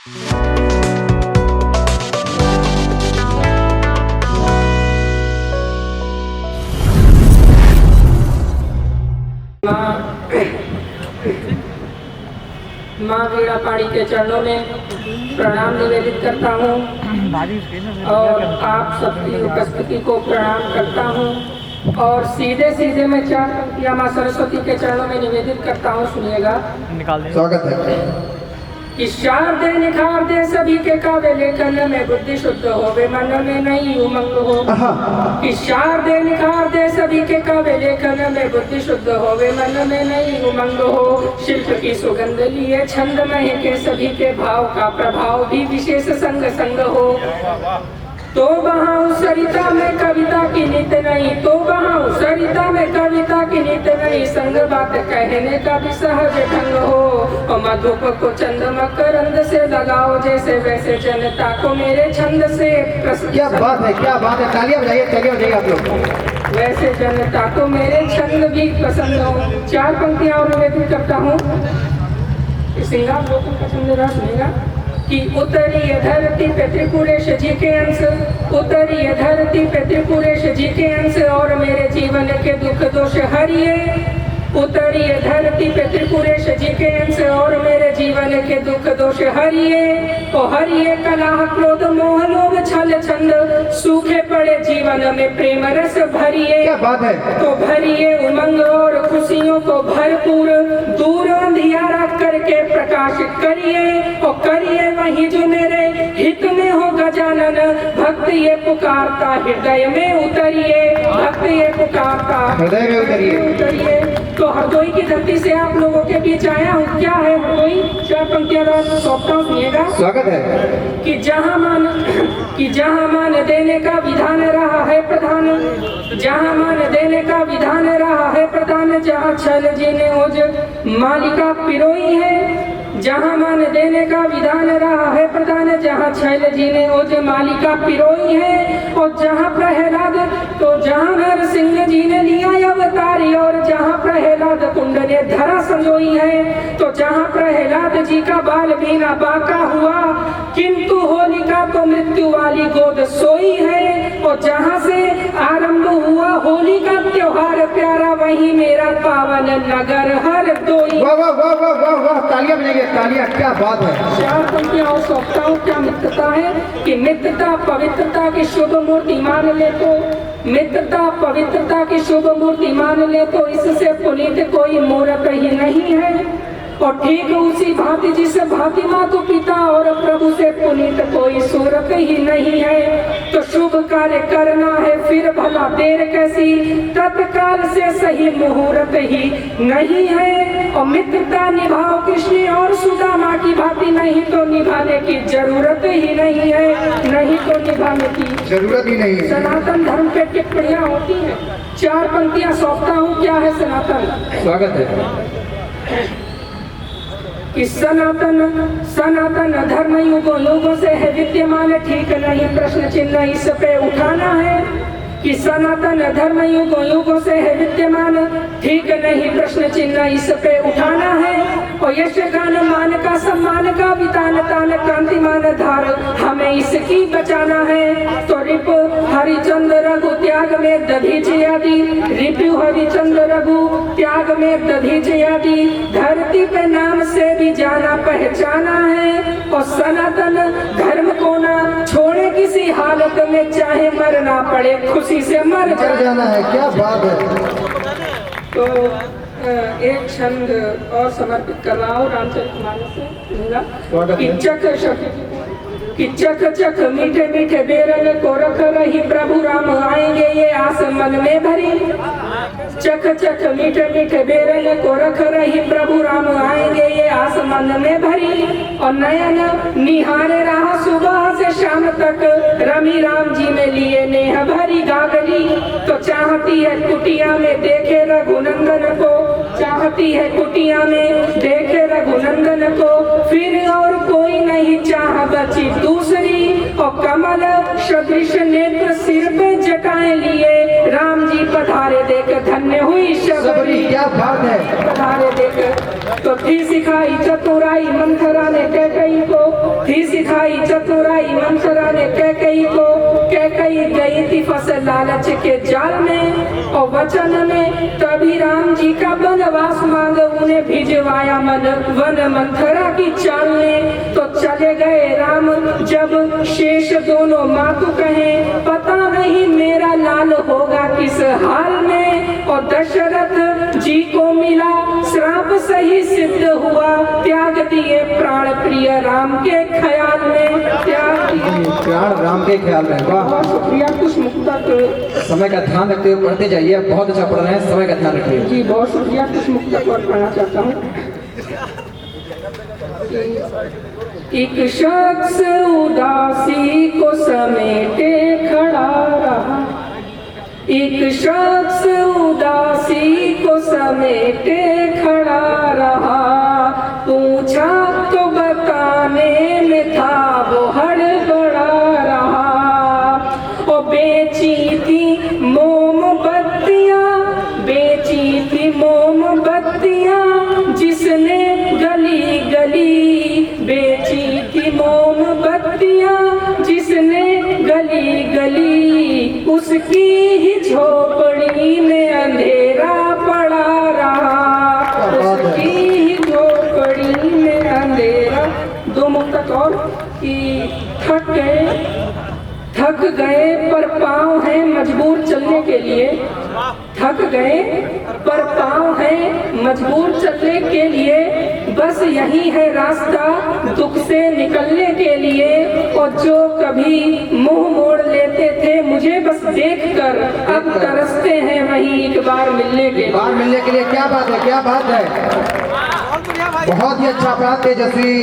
माँ वीणा पाणी के चरणों में प्रणाम निवेदित करता हूँ और आप सबकी उपस्थिति को प्रणाम करता हूँ और सीधे सीधे मैं 4 पंक्तियाँ माँ सरस्वती के चरणों में निवेदित करता हूँ। सुनिएगा। स्वागत है। कि शारदे निखार दे सभी के काव्य लेखन में बुद्धि शुद्ध होवे मन में नहीं उमंग हो। कि शारदे निखार दे सभी के काव्य लेखन में बुद्धि शुद्ध होवे मन में नहीं उमंग हो। शिल्प की सुगंध लिए छंद मह के सभी के भाव का प्रभाव भी विशेष संग संग हो। तो वहाँ सरिता में कविता की नित नहीं, तो वहाँ सरिता में कविता की नित नहीं, संग बात कहने का भी सहज ढंग हो। और मधुप को चंद मकरंद से लगाओ जैसे वैसे जनता को मेरे छंद से क्या बात है, क्या बात है। तालियां बजाइए, तालियां बजाइए आप लोग। वैसे जनता को मेरे छंद भी पसंद हो। 4 पंक्तियां और निवेदित करता हूँ। सिंगार गोकुल का छंद रहा सुनेगा। कि उतरी धरती पे त्रिपुरेश जी के अंश, उतरी धरती पे त्रिपुरेश जी के अंश और मेरे जीवन के दुख दोष हरिए। उतरी धरती पे त्रिपुरेश जी के अंश और मेरे जीवन के दुख दोष हरिए। ओ हरिए कलह क्रोध मोह लोभ छल छंद, सूखे पड़े जीवन में प्रेम रस भरिए। क्या बात है। तो भरिए उमंग और खुशियों को भरपूर, दूर अंधियारा करके प्रकाशित करिए। और करिए वही जो मेरे हित में हो गजानन, भक्त ये पुकारता हृदय में उतरिए। भक्त ये पुकारता हृदय में उतरिए। तो हरदोई की धरती से आप लोगों के बीच आया हूँ। क्या है हरदोई? 4 पंक्तियां सौंपता हूँ, सुनिएगा। स्वागत है। कि जहाँ मान देने का विधान रहा है प्रधान, जहाँ मान देने का विधान रहा है प्रधान, जहाँ छल जीने ओज मालिका पिरोई है। जहाँ मान देने का विधान रहा है प्रधान, जहाँ छैल जी ने ओज मालिका पिरोई है। और जहाँ प्रहलाद तो जहाँ नरसिंह जी ने लिया अवतारी, और जहाँ प्रहलाद कुंड ने धरा संजोई है। तो जहाँ प्रहलाद जी का बाल बीना बाका हुआ, किंतु होलिका तो मृत्यु वाली गोद सोई है। और जहाँ से आरंभ हुआ होली का त्योहार प्यारा, वही मेरा पावन नगर हरदोई। वाह वाह वाह वाह वाह वाह, तालियां बजाइए, तालियां। क्या बात है। 4 पंक्तियां और सौंपता हूँ। क्या मित्रता है? कि मित्रता पवित्रता की शुभ मूर्ति मान ले तो, मित्रता पवित्रता की शुभ मूर्ति मान ले तो, इससे पुनीत कोई मूर्त ही नहीं है। और ठीक उसी भांति जिस भांति मातु पिता और प्रभु से पुनीत कोई सूरत ही नहीं है। तो शुभ कार्य करना है फिर भला देर कैसी, तत्काल से सही मुहूर्त ही नहीं है। और मित्रता निभाओ कृष्ण और सुदामा की भांति, नहीं तो निभाने की जरूरत ही नहीं है। नहीं तो निभाने की जरूरत ही नहीं है। सनातन धर्म पे टिप्पणियां होती हैं। 4 पंक्तियां सौंपता हूँ। क्या है सनातन? स्वागत है। कि सनातन धर्म युगों से है विद्यमान, ठीक नहीं प्रश्न चिन्ह इस पे उठाना है। कि सनातन धर्म युगों से है विद्यमान, ठीक नहीं प्रश्न चिन्ह इस पे उठाना है। और यश गान मान का सम्मान का विधान तान कांतिमान धार, हमें इसकी बचाना है। तो रिपु हरिचंद्र रघु त्याग में दधीच आदि, रिपु हरिचंद्र रघु त्याग में दधीच आदि, धरती पे नाम से भी जाना पहचाना है। और सनातन धर्म को ना छोड़े किसी हालत में, चाहे मरना पड़े खुशी से मर जाना है। क्या बात है। तो एक छंद और समर्पित कर रहा हूँ रामचरितमानस से। कि चक चक मीठे मीठे बेरंग को रख रही प्रभु राम आएंगे ये आस मन में भरी। चक चक मीठे मीठे बेरंग को रख रही प्रभु राम आएंगे ये आस मन में भरी। और नयन निहारे रहा सुबह से शाम तक, रमी राम जी में लिए नेह भरी गागली। तो चाहती है कुटिया में देखे रघुनंदन को, चाहती है कुटिया में देखे रघुनंदन को, फिर और कोई नहीं चाह बची दूसरी। और कमल सदृश नेत्र सिर पे जटाएं लिए, राम जी पधारे देख धन्य हुई शबरी। क्या बात है। पधारे देख तो थी सिखाई चतुराई मंथरा ने कैकेयी को, थी मंथरा ने कैकई गई थी फंस लालच के जाल में, और वचन में तभी राम जी का वनवास मांग उन्हें भिजवाया वन मंथरा की चाल ने। तो चले गए राम जब शेष दोनों मातु कहे, पता नहीं मेरा लाल होगा किस हाल में। और दशरथ जी को मिला श्राप सही सिद्ध हुआ, त्याग दिए प्राण प्रिय राम के ख्याल में, त्याग दिए प्राण राम के ख्याल में। वाह, बहुत शुक्रिया। कुछ मुक्तक समय का ध्यान रखते हुए पढ़ते जाइए, बहुत अच्छा पढ़ रहे हैं, समय का ध्यान रखिए। जी बहुत शुक्रिया। कुछ मुक्तक और पढ़ना चाहता हूँ। एक शख्स उदासी को समेटे खड़ा रहा, एक शख्स उदासी को समेटे खड़ा रहा, पूछा तो बताने में था वो हड़बड़ा रहा। और बेची थी मोमबत्तियाँ, बेची थी मोमबत्तियाँ जिसने गली गली, बेची थी मोमबत्तियाँ जिसने गली गली, उसकी ही झोपड़ी में अंधेरा पड़ा रहा, उसकी ही झोपड़ी में अंधेरा। दो मुक्तक और कि थक गए पर पाँव हैं मजबूर चलने के लिए, थक गए पर पाँव हैं मजबूर चलने के लिए, बस यही है रास्ता दुख से निकलने के लिए। और जो कभी मुंह मोड़ लेते थे मुझे बस देखकर, अब तरसते हैं वहीं एक बार मिलने के लिए। बार मिलने के लिए। क्या बात है, क्या बात है, बहुत ही अच्छा अपराध तेजस्वी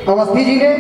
अवस्थी जी ने।